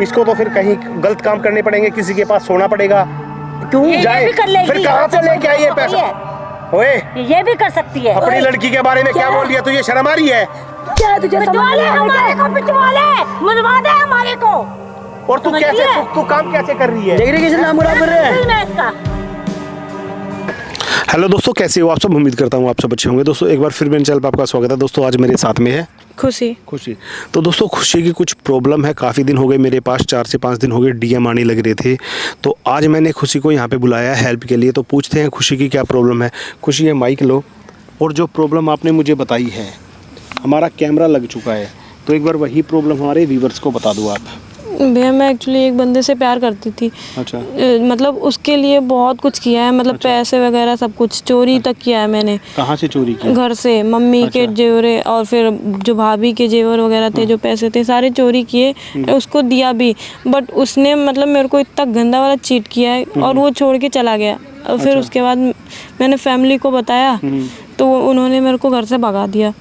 इसको तो फिर कहीं गलत काम करने पड़ेंगे, किसी के पास सोना पड़ेगा। क्यों जाए? फिर कहाँ से लेके आई ये पैसा? ओए, ये भी कर सकती है। अपनी लड़की के बारे में क्या बोल दिया? तुझे शर्म आ रही है? क्या तुझे हमारे को पिटवाले, मरवा दे हमारे को। और तू कैसे, तू काम कैसे कर रही है? कैसे नाम खराब कर रहे हैं? हेलो दोस्तों, कैसे हो आप सब? उम्मीद करता हूँ आप सब अच्छे होंगे। दोस्तों एक बार फिर मेरे चैनल पर आपका स्वागत है। दोस्तों आज मेरे साथ में है खुशी। तो दोस्तों खुशी की कुछ प्रॉब्लम है, काफ़ी दिन हो गए मेरे पास, 4 से 5 दिन हो गए डीएम आने लग रहे थे। तो आज मैंने खुशी को यहाँ पे बुलाया है हेल्प के लिए। तो पूछते हैं खुशी की क्या प्रॉब्लम है। खुशी ये माइक लो, और जो प्रॉब्लम आपने मुझे बताई है, हमारा कैमरा लग चुका है, तो एक बार वही प्रॉब्लम हमारे व्यूवर्स को बता दो आप। भैया मैं एक्चुअली एक बंदे से प्यार करती थी। अच्छा। मतलब उसके लिए बहुत कुछ किया है, मतलब अच्छा। पैसे वगैरह सब कुछ चोरी तक किया है मैंने। कहाँ से चोरी किया? घर से, मम्मी अच्छा। के जेवरे और फिर जो भाभी के जेवर वगैरह थे, जो पैसे थे सारे चोरी किए, उसको दिया भी। बट उसने मतलब मेरे को इतना गंदा वाला चीट किया है और वो छोड़ के चला गया। और फिर उसके बाद मैंने फैमिली को बताया तो उन्होंने मेरे को घर से भगा दिया।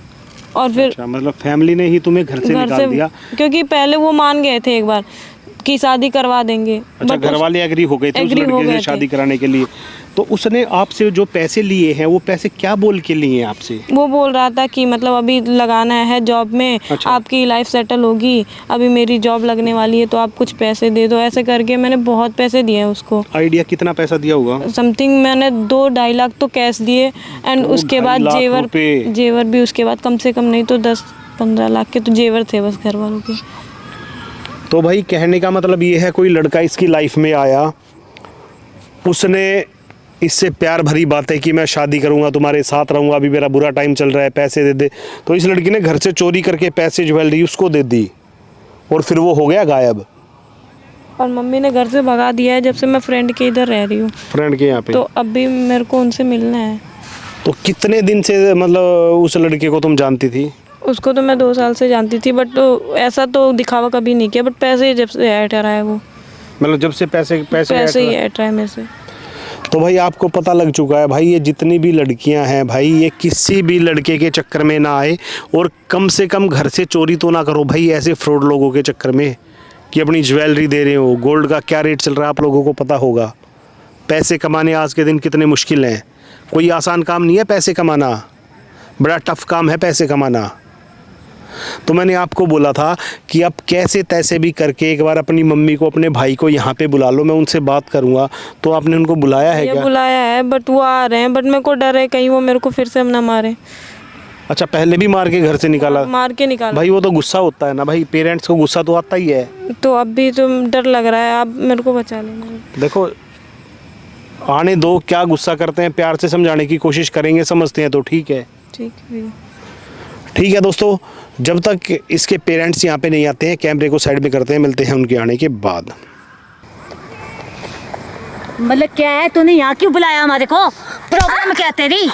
और फिर मतलब फैमिली ने ही तुम्हें घर से निकाल दिया? क्योंकि पहले वो मान गए थे एक बार कि शादी करवा देंगे। अच्छा, घर वाले एग्री हो गए थे उस लड़के से शादी कराने के लिए। तो उसने आपसे जो पैसे लिए हैं वो पैसे क्या बोल के लिए हैं आपसे? वो बोल रहा था कि मतलब अभी लगाना है जॉब में। अच्छा। आपकी लाइफ सेटल होगी, अभी मेरी जॉब लगने वाली है तो आप कुछ पैसे दे दो, ऐसे करके मैंने बहुत पैसे दिए हैं उसको। आइडिया कितना पैसा दिया होगा? समथिंग मैंने 2-2.5 लाख तो कैश दिए, एंड उसके बाद जेवर भी उसके बाद कम से कम नहीं तो 10-15 लाख के तो जेवर थे बस घर वालों के। तो भाई कहने का मतलब ये है, कोई लड़का इसकी लाइफ में आया, उसने इससे प्यार भरी बातें की, मैं शादी करूंगा, तुम्हारे साथ रहूंगा, अभी मेरा बुरा टाइम चल रहा है, पैसे दे दे। तो इस लड़की ने घर से चोरी करके पैसे ज्वेलरी उसको दे दी और फिर वो हो गया गायब। और मम्मी ने घर से भगा दिया है जब से मैं फ्रेंड के इधर रह रही हूँ। फ्रेंड के यहाँ पे? तो अभी मेरे को उनसे मिलना है। तो कितने दिन से मतलब उस लड़के को तुम जानती थी? उसको तो मैं 2 साल से जानती थी, बट ऐसा तो दिखावा कभी नहीं किया। बट पैसे जब से ऐड रहा है वो, मतलब जब से पैसे ही ऐड रहा है मेरे से। तो भाई आपको पता लग चुका है भाई, ये जितनी भी लड़कियां हैं भाई, ये किसी भी लड़के के चक्कर में ना आए, और कम से कम घर से चोरी तो ना करो भाई ऐसे फ्रॉड लोगों के चक्कर में कि अपनी ज्वेलरी दे रहे हो। गोल्ड का क्या रेट चल रहा है आप लोगों को पता होगा। पैसे कमाने आज के दिन कितने मुश्किल हैं, कोई आसान काम नहीं है पैसे कमाना, बड़ा टफ काम है पैसे कमाना। तो मैंने आपको बोला था कि आप कैसे तैसे भी करके एक बार अपनी मम्मी को, अपने भाई को यहाँ पे बुला लो, मैं उनसे बात करूँगा। तो आपने उनको बुलाया है क्या? बुलाया है, बट वो आ रहे हैं, बट मेरे को डर है कहीं वो मेरे को फिर से ना मारे। अच्छा, पहले भी मार के घर से निकाला? मार के निकाला भाई, वो तो गुस्सा होता है ना भाई, पेरेंट्स को गुस्सा तो आता ही है। तो अब भी तो डर लग रहा है, आप मेरे को बचा लेना। देखो आने दो, क्या गुस्सा करते हैं, प्यार से समझाने की कोशिश करेंगे, समझते हैं तो ठीक है। ठीक है दोस्तों, जब तक इसके पेरेंट्स यहाँ पे नहीं आते हैं, कैमरे को साइड में करते हैं, मिलते हैं उनके आने के बाद। मतलब क्या है, तूने यहाँ क्यों बुलाया हमारे को? प्रॉब्लम क्या तेरी?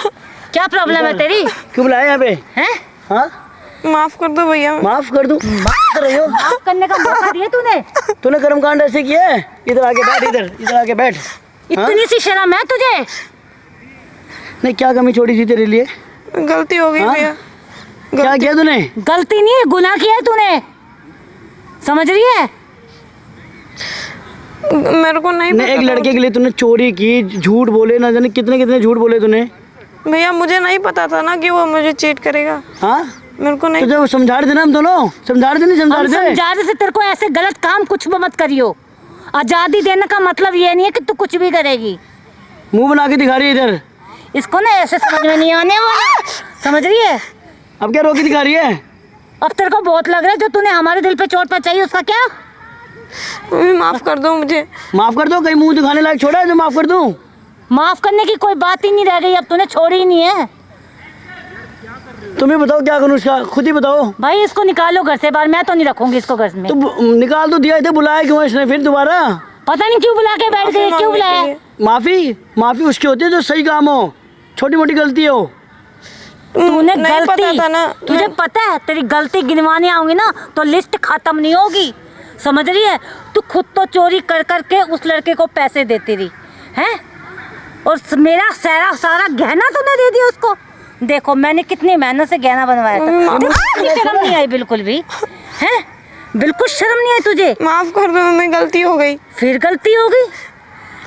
क्या प्रॉब्लम है तेरी? क्यों बुलाया यहाँ पे? हैं? हाँ? माफ कर दो भैया। माफ कर दूं? माफ कर रही हो? माफ करने का मौका दिया तूने? तूने कर्मकांड ऐसे किया है? इधर आके बैठ, इधर आके बैठ। इतनी सी शर्म है तुझे? नहीं, क्या कमी छोड़ी थी तेरे लिए? गलती हो गई भैया। क्या किया तूने? गलती नहीं है, गुनाह किया है तूने, समझ रही है? मेरे को नहीं पता। एक लड़के के लिए तूने चोरी की, झूठ बोले, ना जाने कितने कितने झूठ बोले तूने। भैया मुझे नहीं पता था ना कि वो मुझे चीट करेगा। हाँ, मेरे को नहीं। तो जब समझा देना, हम दोनों समझा दे, नहीं समझा दे। समझा दे तेरे को ऐसे गलत काम कुछ भी मत करियो। आजादी देने का मतलब ये नहीं है कि तू कुछ भी करेगी। मुंह बना के दिखा रही है इधर। इसको ना ऐसे समझ में नहीं आने वाला, समझ रही है? अब क्या रोकी दिखा रही है? अब तेरे को बहुत लग रहा है जो तूने हमारे दिल पे चोट पहुंचाई, उसका क्या? माफ कर दो मुझे। माफ कर दो? कहीं मुंह दिखाने लायक छोड़ा है जो माफ कर दूं? माफ करने की कोई बात ही नहीं रह गई, अब तूने छोड़ी ही नहीं है। तुम्हें बताओ क्या करूं इसका, खुद ही बताओ। भाई इसको निकालो घर से बाहर, मैं तो नहीं रखूंगी इसको घर में। तो निकाल तो दिया थे, बुलाया क्यों इसने फिर दोबारा? पता नहीं क्यों बुला के बैठ गए, क्यों बुलाया? माफी उसकी होती है जो सही काम हो, छोटी मोटी गलती हो। तूने गलती था ना, तुझे पता है तेरी गलती गिनवाने आऊंगी ना तो लिस्ट खत्म नहीं होगी, समझ रही है? तू खुद तो चोरी कर करके उस लड़के को पैसे देती रही हैं, और मेरा सारा गहना तूने दे दिया उसको। देखो मैंने कितनी मेहनत से गहना बनवाया था, शर्म नहीं आई बिल्कुल भी, हैं? बिल्कुल शर्म नहीं है तुझे? माफ कर दो मम्मी, गलती हो गई। फिर गलती हो गई?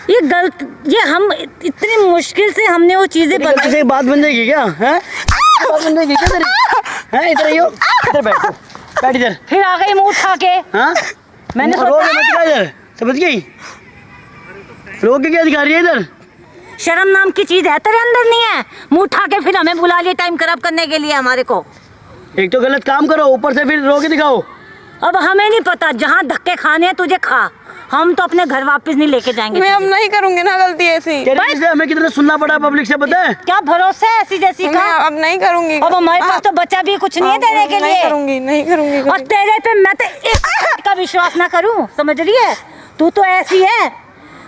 ये हम इतनी मुश्किल से हमने वो चीजें गलती से बात बन जाएगी क्या? हैं? बात बन जाएगी क्या तेरी? हैं, इधर आइयो, इधर बैठो, बैठ इधर। फिर आ गई मुंह उठा के। हाँ, मैंने रो के मत जा इधर, समझ गई? रो के क्या दिखा रही है इधर? शर्म नाम की चीज है तेरे अंदर नहीं है? मुंह उठा के फिर हमें बुला लिया टाइम खराब करने के लिए हमारे को। एक तो गलत काम करो, ऊपर से फिर रो के दिखाओ। अब हमें नहीं पता, जहाँ धक्के खाने हैं तुझे खा, हम तो अपने घर वापस नहीं लेके जाएंगे। मैं अब नहीं करूंगी ना गलती ऐसी। हमें कितना सुनना पड़ा पब्लिक से, पता है? क्या भरोसा है ऐसी जैसी का? मैं अब नहीं करूंगी। अब हमारे पास तो बच्चा भी कुछ नहीं है देने के लिए। नहीं करूंगी और तेरे पे मैं तो एक का विश्वास ना करूं, समझ रही है? तू तो ऐसी है,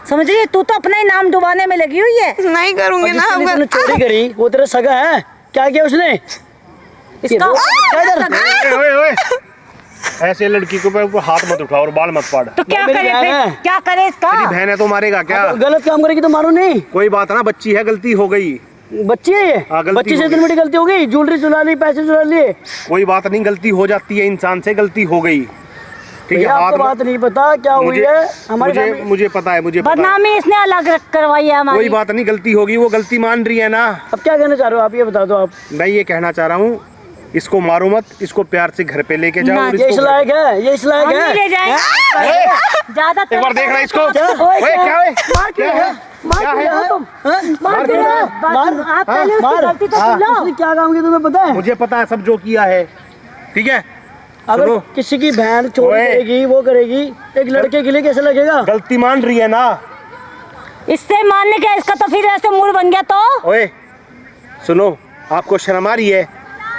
समझ रही है? तू तो अपना ही नाम डुबाने में लगी हुई है। नहीं करूंगी ना। तूने चोरी करी, वो तेरा सगा है, क्या किया उसने? इसका ऐसे लड़की को ऊपर हाथ मत उठाओ और बाल मत पाड़। तो क्या मेरी करे बहन फिर? है। क्या करे इसका? तेरी बहन है तो मारेगा क्या? गलत काम करेगी तो मारो नहीं। कोई बात ना, बच्ची है, गलती हो गई। बच्ची है ये? हाँ, गलती बच्ची हो से गई। इतनी बड़ी गलती हो गई? ज्वेलरी चुरा ली, पैसे चुरा लिए। कोई बात नहीं, गलती हो जाती है इंसान से, गलती हो गई, ठीक है। भैया, आपको बात नहीं पता क्या हुई है हमारे मुझे पता है, मुझे पता है। बदनामी इसने अलग करवाई है हमारी। कोई बात नहीं, गलती होगी, वो गलती मान रही है ना। अब क्या कहना चाह रहे हो आप, ये बता दो आप। मैं ये कहना चाह रहा हूँ, इसको मारो मत, इसको प्यार से घर पे लेके जाओ। और ये इस इसको लायक है, ये इस लायक हम नहीं ले है। जाएंगे। ज्यादा एक बार देखना इसको। क्या? ओए, क्या है? मार क्या है? मार क्या क्यों है? है तुम? हैं? मार क्यों है? मार। आप पहले उसकी मार। गलती तो हाँ, सुन लो। उसने क्या काम किया तुम्हें पता है? मुझे पता है सब जो किया है, ठीक है। अगर सुनो। किसी की बहन चोरी ओए। करेगी, वो करेगी, एक लड़के के लिए कैसे लगेगा? गलती मान रही है ना। इससे मानने का, इसका तो फिर ऐसे मूड बन गया तो। ओए सुनो, आपको शर्म आ रही है?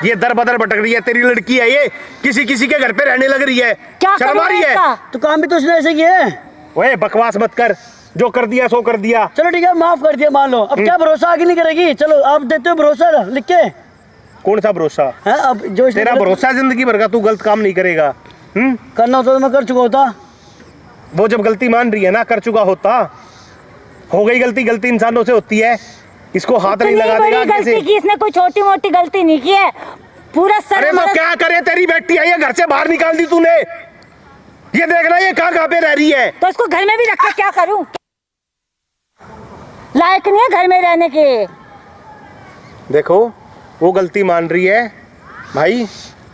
ये दर बदर भटक रही है, तेरी लड़की है ये, किसी के घर पे रहने लग रही है। क्या शर्म आ रही है? इसका? तो काम भी तो उसने ऐसे किया है। ओए बकवास मत कर, जो कर दिया सो कर दिया। चलो ठीक है, माफ कर दिया, मान लो। अब क्या भरोसा आगे नहीं करेगी? चलो आप देते हो भरोसा लिख के। कौन सा भरोसा? है अब जो इसने तेरा गलत भरोसा जिंदगी भर का, तू गलत काम नहीं करेगा। करना होता तो मैं कर चुका होता। वो जब गलती मान रही है ना, कर चुका होता। हो गई गलती, गलती इंसानों से होती है, इसको हाथ नहीं इतनी लगा बड़ी देगा गलती कैसे? की इसने, कोई छोटी मोटी गलती नहीं की है। पूरा सर अरे तो क्या करे, तेरी बेटी आई है, घर से बाहर निकाल दी तूने। ये देखना, ये कहाँ पे रह रही है। तो इसको घर में भी रख के क्या करूं? लायक नहीं है घर में रहने के। देखो वो गलती मान रही है भाई,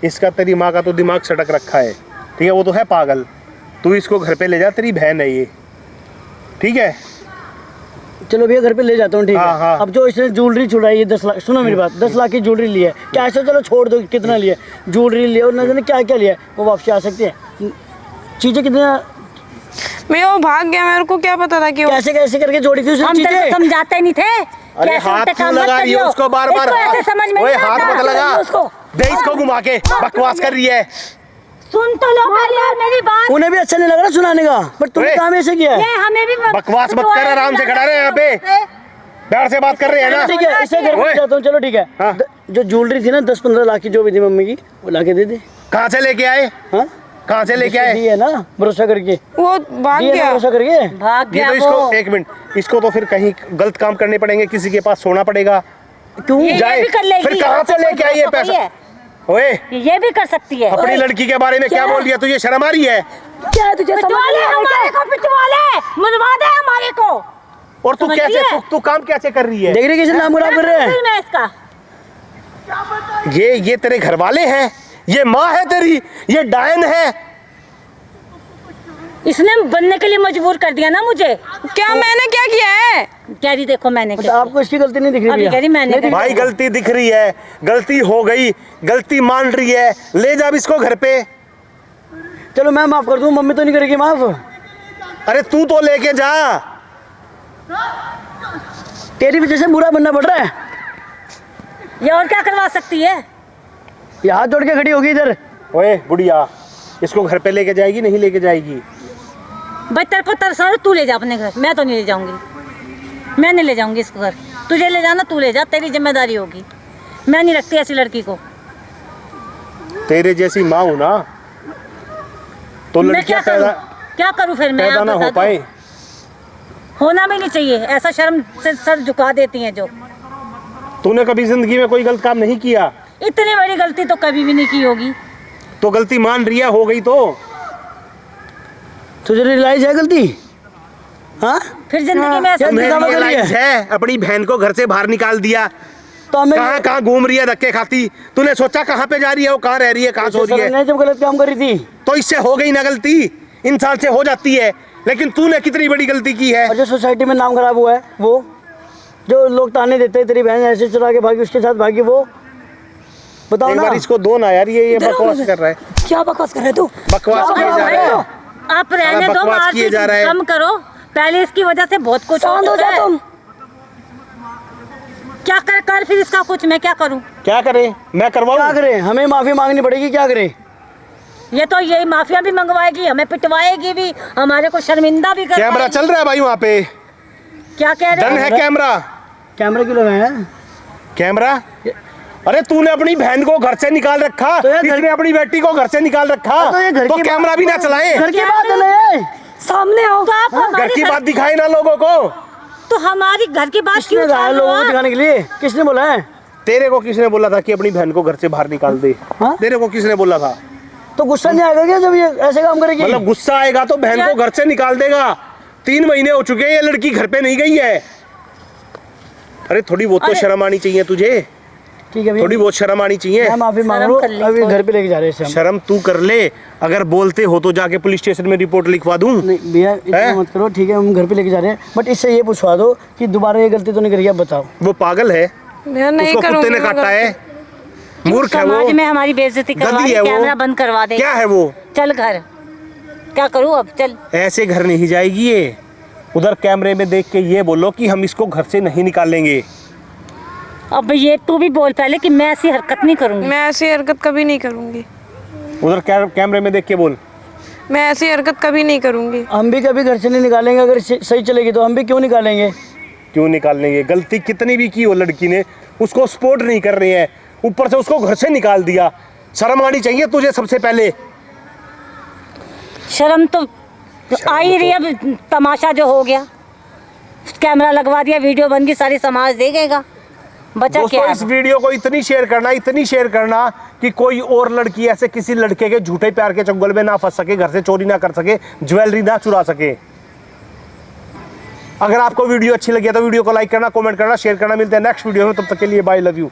इसका तेरी माँ का तो दिमाग सटक रखा है, ठीक है। वो तो है पागल, तू इसको घर पे ले जा, तेरी बहन है ये, ठीक है। चलो भैया घर पे ले जाता हूँ, ठीक है। हाँ, हाँ। अब जो इसने ज्वेलरी चुराई है 10 लाख, सुनो मेरी बात, 10 लाख की ज्वेलरी ली है, क्या ऐसे चलो छोड़ दो, कितना लिया ज्वेलरी लिया और न जाने क्या क्या लिया, वो वापसी आ सकती है। चीजें कितने मैं वो भाग गया, मेरे को क्या पता था कि वो कैसे कैसे करके जोड़ी थी उसने हम तेरे चीजें। को समझाते नहीं थे? अरे कैसे हाथ उल्टे क्यों काम मत लगा रही है करियो। उसको बार बार? इसको ऐसे समझ में ओए नहीं हाथ आता, मत लगा, उसको दे इसको घुमा के, बकवास कर रही है। सुन तो लो पहले यार मेरी बात। उन्हें भी अच्छा नहीं लग रहा सुनाने का, बट तुमने ओए। काम ऐसे किया है। ये हमें भी बकवास मत कर, आराम से खड़ा रहे यहाँ पे, प्यार से बात कर रहे हैं ना। ठीक है, इसे घर पे ओए। जाता हूँ, चलो ठीक है। हाँ। जो ज्वेलरी थी ना 10-15 लाख की जो भी थी मम्मी की, वो ला के दे दे। कहाँ से लेके आए? हाँ, कहाँ से लेके आए? दी है ना भरोसा करके, वो भाग दी है ना गया। भरोसा करके। भाग ये गया तो इसको, वो। एक मिनट, इसको तो फिर कहीं गलत काम करने पड़ेंगे, किसी के पास सोना पड़ेगा। क्यों? ये जाए, भी कर लेगी। फिर कहाँ से लेके आई ये पैसा? ओए ये भी कर सकती है। अपनी लड़की के बारे में क्या बोल रही है? तुझे शर्म आ रही है? क्या है तुझे समझ पिटवाले नहीं आ रहा हमारे क्या? को, पिटवाले मुनवा दे हमारे को। और तू समझ कैसे, रही है? तू काम कैसे कर रही है? देख रही किसी नाम खराब कर रहे हैं। मैं इसका ये तेरे घर वाले हैं, ये माँ है तेरी, ये डायन है। इसने बनने के लिए मजबूर कर दिया ना मुझे। क्या मैंने क्या किया है? कह रही देखो मैंने तो क्या आपको इसकी गलती नहीं दिख रही अभी भैया? कह रही मैंने नहीं दिख भाई गलती दिख रही है, गलती हो गई, गलती मान रही है, ले जा अब इसको घर पे। रही। चलो मैं माफ कर दूं, मम्मी तो नहीं करेगी माफ। अरे तू तो लेके जा। तेरी वजह से बुरा बनना पड़ रहा है। ये और क्या करवा सकती है? ये हाथ जोड़ के खड़ी होगी इधर। ओए बुढ़िया, इसको घर पे लेके जाएगी नहीं लेके जाएगी? भाई तेरे को तरसा है, तू ले जा अपने घर, मैं तो नहीं ले जाऊंगी। मैं नहीं ले जाऊंगी इसको घर। तुझे ले जाना तू ले जा, तेरी जिम्मेदारी होगी। मैं नहीं रखती ऐसी लड़की को। तेरे जैसी माँ हूं ना, तो मैं लड़कियां क्या करूं? पैदा क्या करूं फिर मैं? पैदा आप ना हो बता दो। पाए। होना भी नहीं चाहिए, ऐसा शर्म से सर झुका देती हैं जो। तूने कभी जिंदगी में कोई गलत काम नहीं किया, इतनी बड़ी गलती तो कभी भी नहीं की होगी। तो गलती मान रही है, हो गई तो तुझे रियलाइज है गलती? हाँ फिर जिंदगी में ऐसा तुम्हें दिखावा करी realize है अपनी बहन को घर से बाहर निकाल दिया, तो हमें कहाँ कहाँ घूम रही है धक्के खाती, तूने सोचा कहाँ पे जा रही है, वो कहाँ रह रही है, कहाँ सो रही है, नहीं जब गलत काम करी थी तो इससे हो गई ना गलती, इंसान से हो जाती है, लेकिन तूने कितनी बड़ी गलती की है। और जो सोसाइटी में नाम खराब हुआ है, वो जो लोग ताने देते हैं तेरी बहन ऐसे चुरा के भागी, उसके साथ भागी, वो बताओ एक ना। बार इसको दो ना यार, ये बकवास कर रहा है, क्या बकवास कर रहे तू? बकवास किए जा रहा है, आप रहने दो, बकवास किए जा रहा है। कम करो, पहले इसकी वजह से बहुत कुछ शांत हो जा तुम। क्या कर फिर इसका कुछ, मैं क्या करूं? क्या करें, मैं क्या करवाऊं? करें, हमें माफी मांगनी पड़ेगी, क्या करें? ये तो यही माफिया भी मंगवाएगी, हमें पिटवाएगी भी, हमारे को शर्मिंदा भी कर कैमरा चल रहा है भाई वहाँ पे, क्या कह रहे डन है हैं? कैमरा, कैमरे क्यों लगाए हैं? कैमरा। अरे तूने अपनी बहन को घर से निकाल रखा, तो यार इसने अपनी बेटी को घर से निकाल रखा, तो ये घर तो की कैमरा बात- भी ना चलाए, घर की बात है ना, सामने आओ। तो आप घर हमारी की बात दिखाए ना लोगों को। तो हमारी घर की बात किसने क्यों कहा है छाड़ लोगों को रहे हो? दिखाने के लिए? किसने बोला है? तेरे को किसने बोला था कि अपनी बहन को घर से बाहर निकाल दे? हाँ? तेरे को किसने बोला था? तो गुस्सा नहीं आएगा क्या जब ये ऐसे काम करेगी? मतलब गुस्सा आएगा तो बहन को घर से निकाल देगा। 3 महीने हो चुके हैं, ये लड़की घर पे नहीं गई है। अरे थोड़ी बहुत तो अरे- शर्म आनी चाहिए तुझे, ठीक है भैया, थोड़ी बहुत शर्म आनी चाहिए। मैं माफी मांग शर्म रहा कर ले हूँ, अभी थोड़ी। घर पे लेके जा रहे हैं इसे हम। शर्म तू कर ले, अगर बोलते हो तो जाके पुलिस स्टेशन में रिपोर्ट लिखवा दूं। नहीं भैया इतना हैं? मत करो, ठीक है हम घर पे लेके जा रहे हैं, बट इससे ये पूछवा दो कि दोबारा ये गलती तो नहीं करेगी, आप बताओ। वो पागल है, मैं नहीं उसको कुत्ते करूँगी ने काटा है, मूर्ख है समाज वो, में हमारी बेइज्जती करवा गधी दे, है वो। कैमरा बंद करवा दे। क्या है वो? चल घर, क्या करूँ अब, चल। ऐसे घर नहीं जाएगी ये। उधर कैमरे में देख के ये बोलो कि हम इसको घर से नहीं निकालेंगे। अब ये तू भी बोल पहले कि मैं ऐसी हरकत नहीं करूंगी। मैं ऐसी हरकत कभी नहीं करूँगी, उधर कैमरे में देख के बोल। मैं ऐसी हरकत कभी नहीं करूँगी। हम भी कभी घर से नहीं निकालेंगे, अगर सही चलेगी तो हम भी क्यों निकालेंगे? क्यों निकालेंगे? गलती कितनी भी की हो लड़की ने, उसको सपोर्ट नहीं कर रही है, ऊपर से उसको घर से निकाल दिया। शर्म आनी चाहिए तुझे सबसे पहले। शर्म तो आ ही रही है, अब तमाशा जो हो गया, कैमरा लगवा दिया, वीडियो बन गई, सारी समाज देखेगा, बचा दोस्तों क्या? इस वीडियो को इतनी शेयर करना कि कोई और लड़की ऐसे किसी लड़के के झूठे प्यार के चंगुल में ना फंस सके, घर से चोरी ना कर सके, ज्वेलरी ना चुरा सके। अगर आपको वीडियो अच्छी लगी है तो वीडियो को लाइक करना, कमेंट करना, शेयर करना। मिलते हैं नेक्स्ट वीडियो में, तब तक के लिए बाय, लव यू।